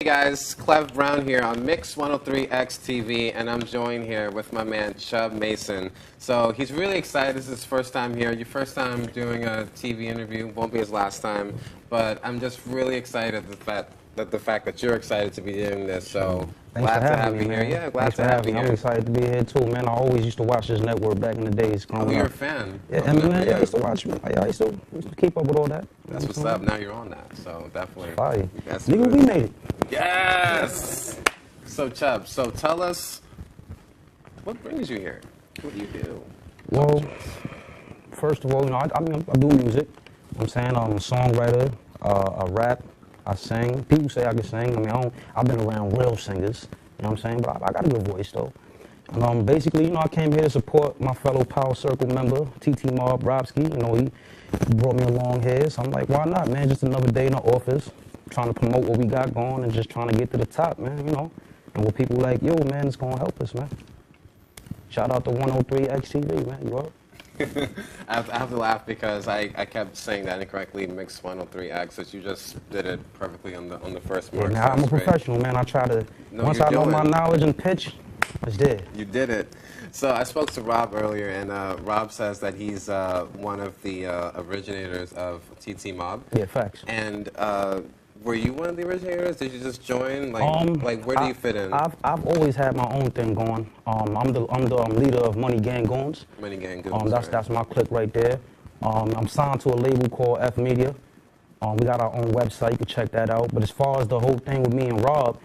Hey guys, Clev Brown here on Mix 103X TV, and I'm joined here with my man Chubb Mason. So he's really excited. This is his first time here. Your first time doing a TV interview. Won't be his last time, but I'm just really excited that the fact that you're excited to be doing this. So Thanks glad for to having have me, you man. here. Yeah, glad Thanks to for have having you me. here. I'm excited to be here too, man. I always used to watch this network back in the days growing Oh, up. you're a fan? Yeah, Oh, man, I used to watch. I used to keep up with all that. That's what's up. Now you're on that, so definitely. Fire. That's Nigga, good. we made it. Yes. So Chubb, so tell us, what brings you here? What do you do? Well, first of all, I do music. I'm saying I'm a songwriter, I rap, I sing. People say I can sing. I mean, I've been around real singers. You know what I'm saying? But I got a good voice though. And basically, I came here to support my fellow Power Circle member, TT Mob Robski. He brought me along here, so I'm like, why not, man? Just another day in the office, trying to promote what we got going and just trying to get to the top, man. And with people like you, man, it's gonna help us, man. Shout out to 103X TV, man. You up? I have to laugh because I kept saying that incorrectly, Mix 103X, but you just did it perfectly on the first mark. Yeah, now I'm a professional, man. I try to, once I know my knowledge and pitch, it's there. You did it. So I spoke to Rob earlier, and Rob says that he's one of the originators of TT Mob. Yeah, facts. And were you one of the originators? Did you just join? Like where do you fit in? I've always had my own thing going. I'm the leader of Money Gang Goons. Money Gang Goons. That's my clique right there. I'm signed to a label called F Media. We got our own website. You can check that out. But as far as the whole thing with me and Rob,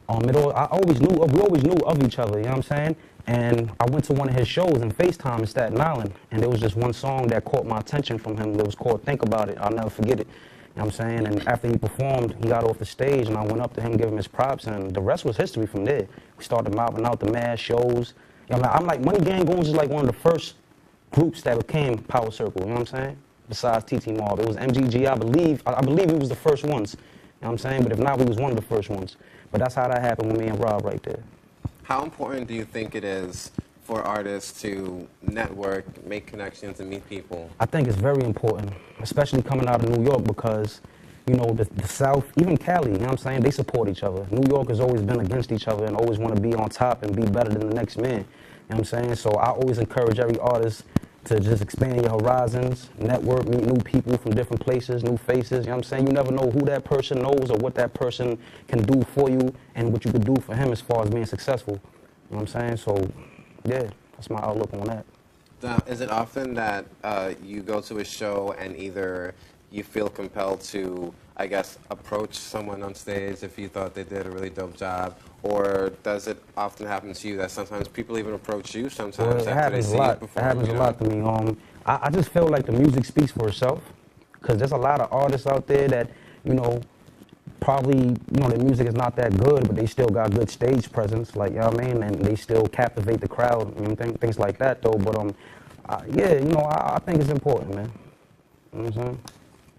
we always knew of each other. You know what I'm saying? And I went to one of his shows in FaceTime in Staten Island, and there was just one song that caught my attention from him. It was called "Think About It." I'll never forget it. You know what I'm saying? And after he performed, he got off the stage, and I went up to him, gave him his props, and the rest was history from there. We started mobbing out the mad shows. I'm like, Money Gang Goons is like one of the first groups that became Power Circle, you know what I'm saying? Besides TT Mob. It was MGG, I believe it was the first ones. You know what I'm saying? But if not, we was one of the first ones. But that's how that happened with me and Rob right there. How important do you think it is for artists to network, make connections, and meet people? I think it's very important, especially coming out of New York because, the South, even Cali, you know what I'm saying, they support each other. New York has always been against each other and always want to be on top and be better than the next man. You know what I'm saying? So I always encourage every artist to just expand your horizons, network, meet new people from different places, new faces. You know what I'm saying? You never know who that person knows or what that person can do for you and what you could do for him as far as being successful. You know what I'm saying? So, yeah, that's my outlook on that. Now, is it often that you go to a show and either you feel compelled to, I guess, approach someone on stage if you thought they did a really dope job, or does it often happen to you that sometimes people even approach you sometimes after they see you perform? It happens a lot to me. I just feel like the music speaks for itself, because there's a lot of artists out there that, probably, their music is not that good, but they still got good stage presence, like, you know what I mean? And they still captivate the crowd, things like that, though. But, I think it's important, man. You know what I'm saying?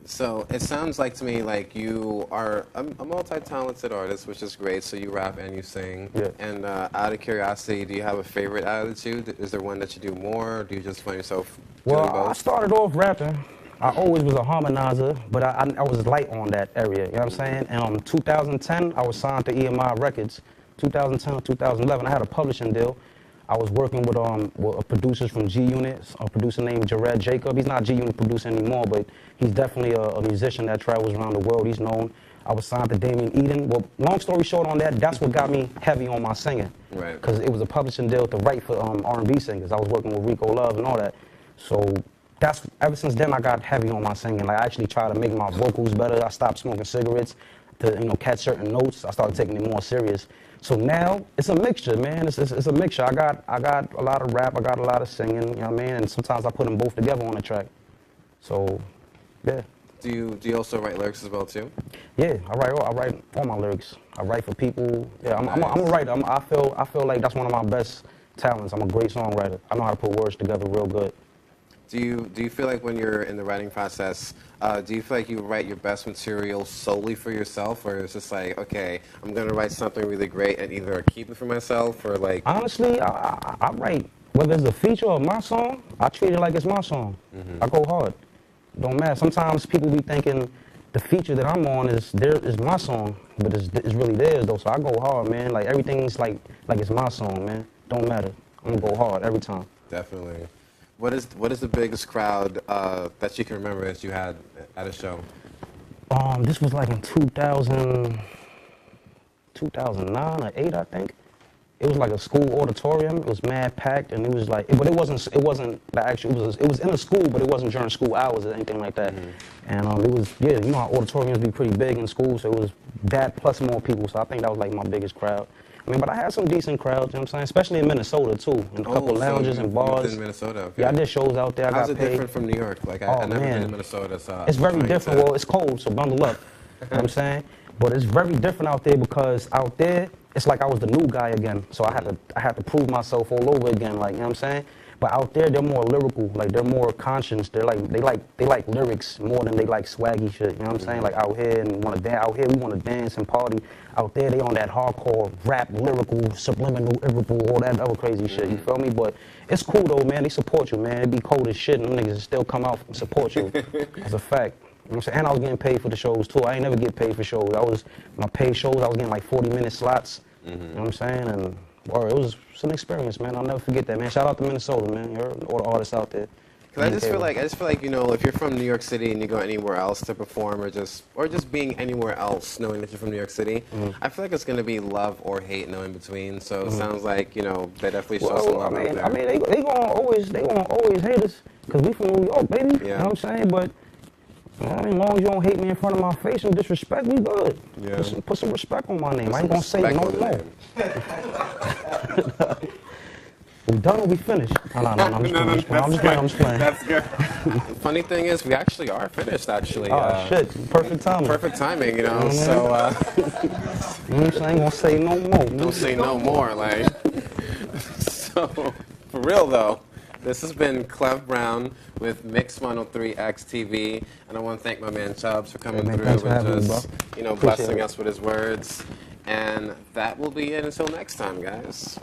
So it sounds like to me like you are a multi-talented artist, which is great. So you rap and you sing. Yeah. And out of curiosity, do you have a favorite attitude? Is there one that you do more, or do you just find yourself doing both? Well, I started off rapping. I always was a harmonizer, but I was light on that area, you know what I'm saying? And in 2010, I was signed to EMI Records. 2010 or 2011, I had a publishing deal. I was working with producers from G-Unit, a producer named Jared Jacob. He's not G-Unit producer anymore, but he's definitely a musician that travels around the world. He's known. I was signed to Damien Eden. Well, long story short on that's what got me heavy on my singing. Right. Because it was a publishing deal to write for R&B singers. I was working with Rico Love and all that. So ever since then, I got heavy on my singing. Like, I actually try to make my vocals better. I stopped smoking cigarettes to, catch certain notes. I started taking it more serious. So now it's a mixture, man. It's a mixture. I got a lot of rap. I got a lot of singing. You know what I mean? And sometimes I put them both together on a track. So, yeah. Do you also write lyrics as well too? Yeah, I write all my lyrics. I write for people. Yeah, I'm a writer. I feel like that's one of my best talents. I'm a great songwriter. I know how to put words together real good. Do you feel like when you're in the writing process, do you feel like you write your best material solely for yourself, or it's just like, okay, I'm gonna write something really great and either keep it for myself or like? Honestly, I write, whether it's a feature or my song, I treat it like it's my song. I go hard. Don't matter. Sometimes people be thinking the feature that I'm on is my song, but it's really theirs though. So I go hard, man. Like everything's like it's my song, man. Don't matter. I'm gonna go hard every time. Definitely. What is the biggest crowd that you can remember that you had at a show? This was like in 2009 or 8, I think. It was like a school auditorium. It was mad packed, and it was like, but it wasn't the actual. It was in a school, but it wasn't during school hours or anything like that. And it was, yeah, you know how auditoriums be pretty big in school, so it was that plus more people. So I think that was like my biggest crowd. I mean, but I had some decent crowds, you know what I'm saying? Especially in Minnesota, too. In a couple lounges and bars. In Minnesota, okay. Yeah, I did shows out there. How's it different from New York? Like, I never been to Minnesota, so... It's very different. Well, it's cold, so bundle up. You know what I'm saying? But it's very different out there because out there, it's like I was the new guy again. So I had to prove myself all over again, like, you know what I'm saying? But out there, they're more lyrical. Like, they're more conscious. They like lyrics more than they like swaggy shit. You know what I'm saying? Like, out here, and out here, we want to dance and party. Out there, they on that hardcore rap, lyrical, subliminal, irritable, all that other crazy shit. You feel me? But it's cool though, man. They support you, man. It be cold as shit, and them niggas still come out and support you. That's a fact. You know what I'm saying? And I was getting paid for the shows too. I ain't never get paid for shows. My paid shows, I was getting like 40-minute slots. You know what I'm saying? And well, it was an experience, man. I'll never forget that, man. Shout out to Minnesota, man. You heard all the artists out there. Cause I just feel like, you know, if you're from New York City and you go anywhere else to perform, or just being anywhere else, knowing that you're from New York City, I feel like it's gonna be love or hate, no in between. So it sounds like, you know, they definitely show some love out there. I mean, they gonna always hate us, cause we from New York, baby. Yeah. You know what I'm saying? But I mean, as long as you don't hate me in front of my face and disrespect me, good. Yeah. Put some respect on my name. I ain't gonna say no more. We done or we finished? No, I'm just playing. That's good. The funny thing is, we actually are finished, actually. Oh, shit. Perfect timing. Perfect timing, you know, so... you know what I'm saying? I ain't gonna say no more. Don't say no more, like... So, for real, though, this has been Clev Brown with Mix 103X TV, and I want to thank my man Chubbs for coming through and just, you know, blessing us with his words. And that will be it until next time, guys.